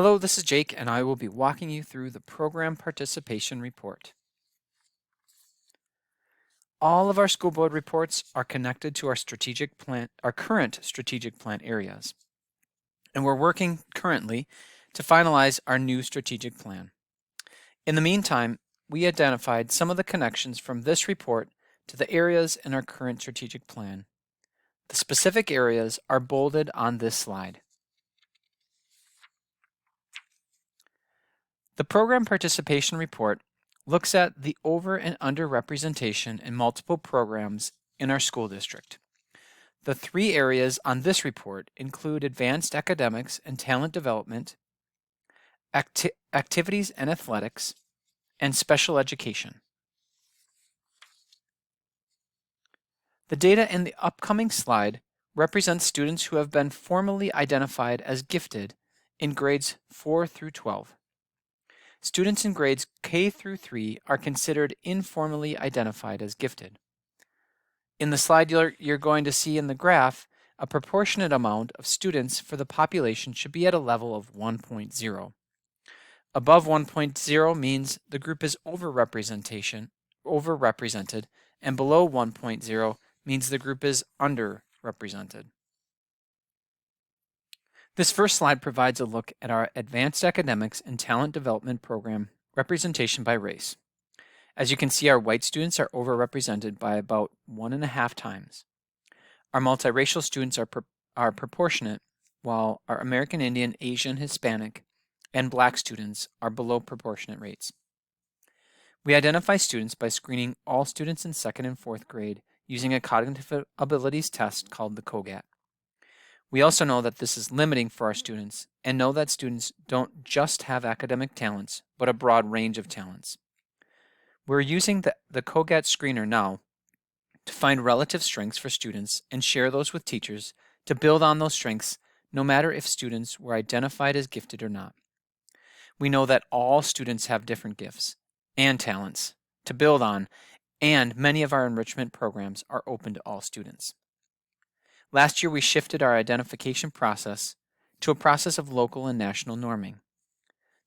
Hello, this is Jake, and I will be walking you through the Program Participation Report. All of our school board reports are connected to our current strategic plan areas. And we're working currently to finalize our new strategic plan. In the meantime, we identified some of the connections from this report to the areas in our current strategic plan. The specific areas are bolded on this slide. The Program Participation Report looks at the over and under representation in multiple programs in our school district. The three areas on this report include advanced academics and talent development, activities and athletics, and special education. The data in the upcoming slide represents students who have been formally identified as gifted in grades 4 through 12. Students in grades K through 3 are considered informally identified as gifted. In the slide you're going to see in the graph, a proportionate amount of students for the population should be at a level of 1.0. Above 1.0 means the group is overrepresented, and below 1.0 means the group is underrepresented. This first slide provides a look at our Advanced Academics and Talent Development Program representation by race. As you can see, our white students are overrepresented by about 1.5 times. Our multiracial students are proportionate, while our American Indian, Asian, Hispanic, and Black students are below proportionate rates. We identify students by screening all students in 2nd and 4th grade using a cognitive abilities test called the COGAT. We also know that this is limiting for our students and know that students don't just have academic talents, but a broad range of talents. We're using the COGAT screener now to find relative strengths for students and share those with teachers to build on those strengths, no matter if students were identified as gifted or not. We know that all students have different gifts and talents to build on, and many of our enrichment programs are open to all students. Last year, we shifted our identification process to a process of local and national norming.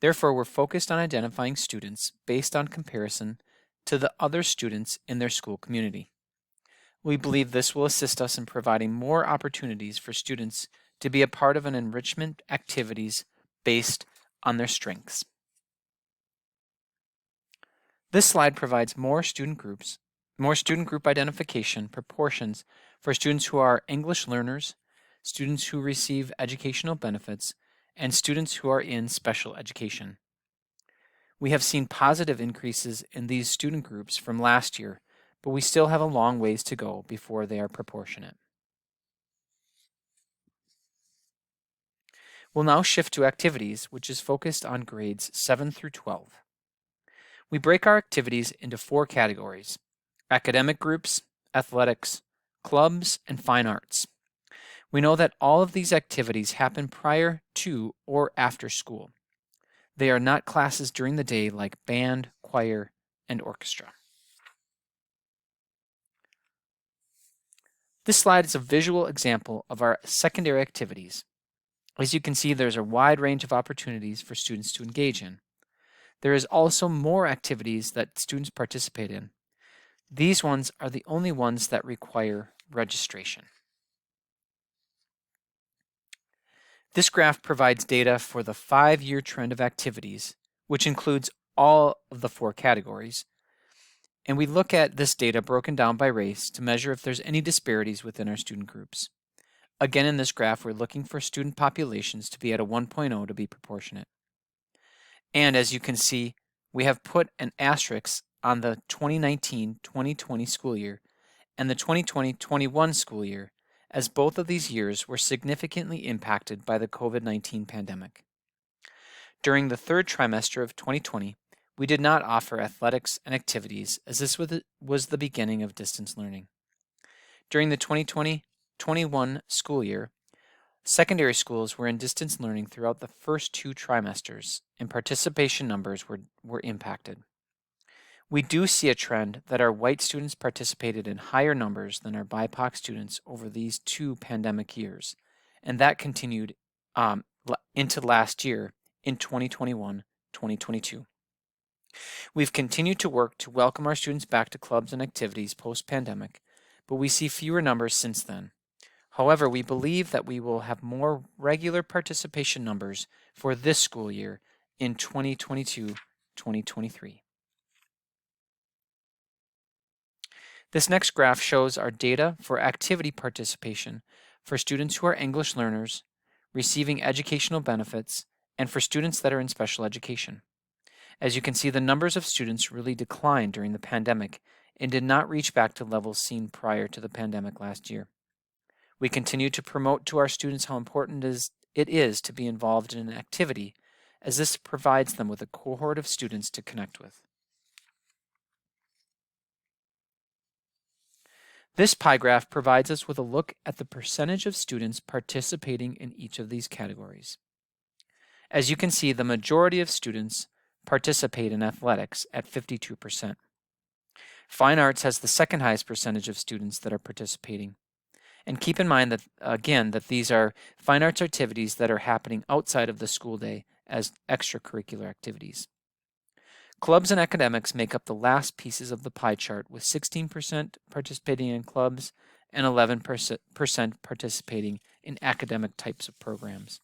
Therefore, we're focused on identifying students based on comparison to the other students in their school community. We believe this will assist us in providing more opportunities for students to be a part of an enrichment activities based on their strengths. This slide provides more student group identification proportions for students who are English learners, students who receive educational benefits, and students who are in special education. We have seen positive increases in these student groups from last year, but we still have a long ways to go before they are proportionate. We'll now shift to activities, which is focused on grades 7 through 12. We break our activities into 4 categories: academic groups, athletics, clubs, and fine arts. We know that all of these activities happen prior to or after school. They are not classes during the day like band, choir, and orchestra. This slide is a visual example of our secondary activities. As you can see, there's a wide range of opportunities for students to engage in. There is also more activities that students participate in. These ones are the only ones that require registration. This graph provides data for the 5-year trend of activities, which includes all of the 4 categories. And we look at this data broken down by race to measure if there's any disparities within our student groups. Again, in this graph, we're looking for student populations to be at a 1.0 to be proportionate. And as you can see, we have put an asterisk on the 2019-2020 school year and the 2020-21 school year, as both of these years were significantly impacted by the COVID-19 pandemic. During the 3rd trimester of 2020, we did not offer athletics and activities, as this was the beginning of distance learning. During the 2020-21 school year, secondary schools were in distance learning throughout the first 2 trimesters, and participation numbers were impacted. We do see a trend that our white students participated in higher numbers than our BIPOC students over these 2 pandemic years, and that continued into last year in 2021-2022. We've continued to work to welcome our students back to clubs and activities post-pandemic, but we see fewer numbers since then. However, we believe that we will have more regular participation numbers for this school year in 2022-2023. This next graph shows our data for activity participation for students who are English learners, receiving educational benefits, and for students that are in special education. As you can see, the numbers of students really declined during the pandemic and did not reach back to levels seen prior to the pandemic last year. We continue to promote to our students how important it is to be involved in an activity, as this provides them with a cohort of students to connect with. This pie graph provides us with a look at the percentage of students participating in each of these categories. As you can see, the majority of students participate in athletics at 52%. Fine arts has the second highest percentage of students that are participating. And keep in mind that, again, that these are fine arts activities that are happening outside of the school day as extracurricular activities. Clubs and academics make up the last pieces of the pie chart, with 16% participating in clubs and 11% participating in academic types of programs.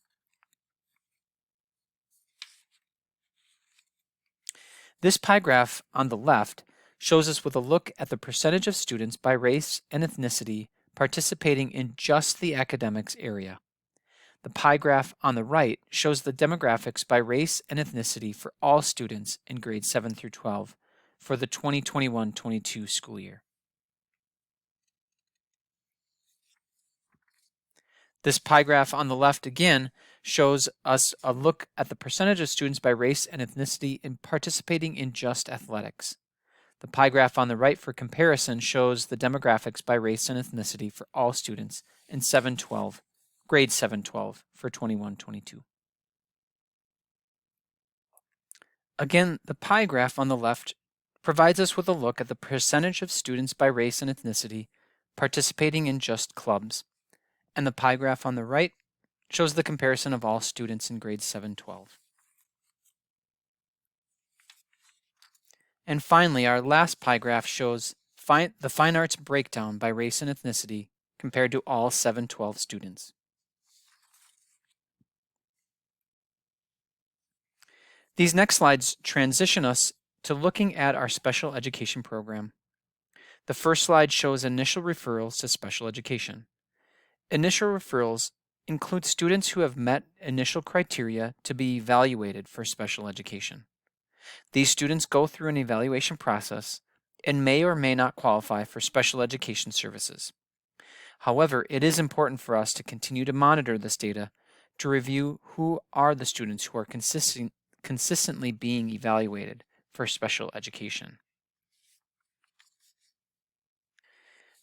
This pie graph on the left shows us with a look at the percentage of students by race and ethnicity participating in just the academics area. The pie graph on the right shows the demographics by race and ethnicity for all students in grades 7 through 12 for the 2021-22 school year. This pie graph on the left again shows us a look at the percentage of students by race and ethnicity in participating in just athletics. The pie graph on the right for comparison shows the demographics by race and ethnicity for all students in grade 7-12 for 21-22. Again, the pie graph on the left provides us with a look at the percentage of students by race and ethnicity participating in just clubs. And the pie graph on the right shows the comparison of all students in grades 7-12. And finally, our last pie graph shows the fine arts breakdown by race and ethnicity compared to all 7-12 students. These next slides transition us to looking at our special education program. The first slide shows initial referrals to special education. Initial referrals include students who have met initial criteria to be evaluated for special education. These students go through an evaluation process and may or may not qualify for special education services. However, it is important for us to continue to monitor this data to review who are the students who are consistently being evaluated for special education.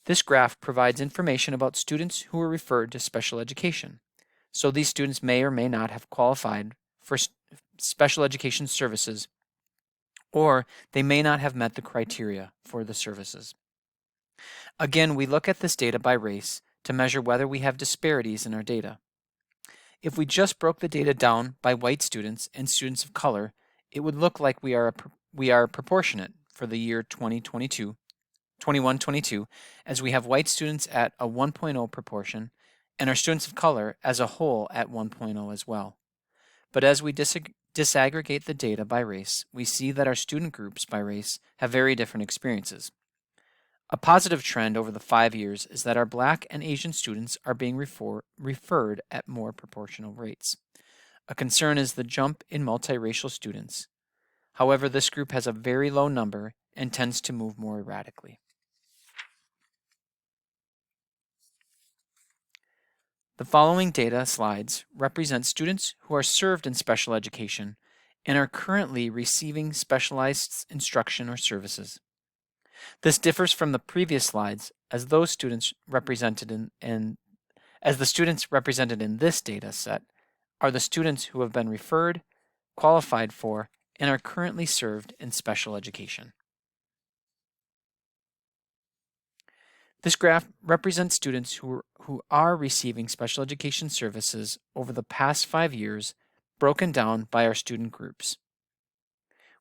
This graph provides information about students who are referred to special education. So these students may or may not have qualified for special education services, or they may not have met the criteria for the services. Again, we look at this data by race to measure whether we have disparities in our data. If we just broke the data down by white students and students of color, it would look like we are proportionate for the year 21-22, as we have white students at a 1.0 proportion and our students of color as a whole at 1.0 as well. But as we disaggregate the data by race, we see that our student groups by race have very different experiences. A positive trend over the 5 years is that our Black and Asian students are being referred at more proportional rates. A concern is the jump in multiracial students. However, this group has a very low number and tends to move more erratically. The following data slides represent students who are served in special education and are currently receiving specialized instruction or services. This differs from the previous slides, as the students represented in this data set are the students who have been referred, qualified for, and are currently served in special education. This graph represents students who are receiving special education services over the past 5 years, broken down by our student groups.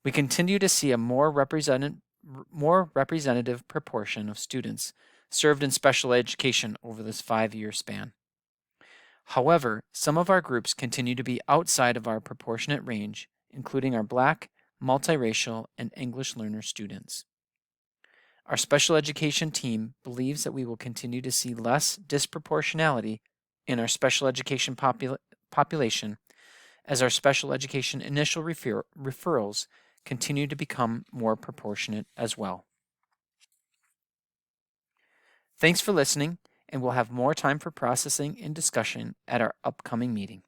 We continue to see a more representative proportion of students served in special education over this 5-year span. However, some of our groups continue to be outside of our proportionate range, including our Black, multiracial, and English learner students. Our special education team believes that we will continue to see less disproportionality in our special education population as our special education initial referrals continue to become more proportionate as well. Thanks for listening, and we'll have more time for processing and discussion at our upcoming meeting.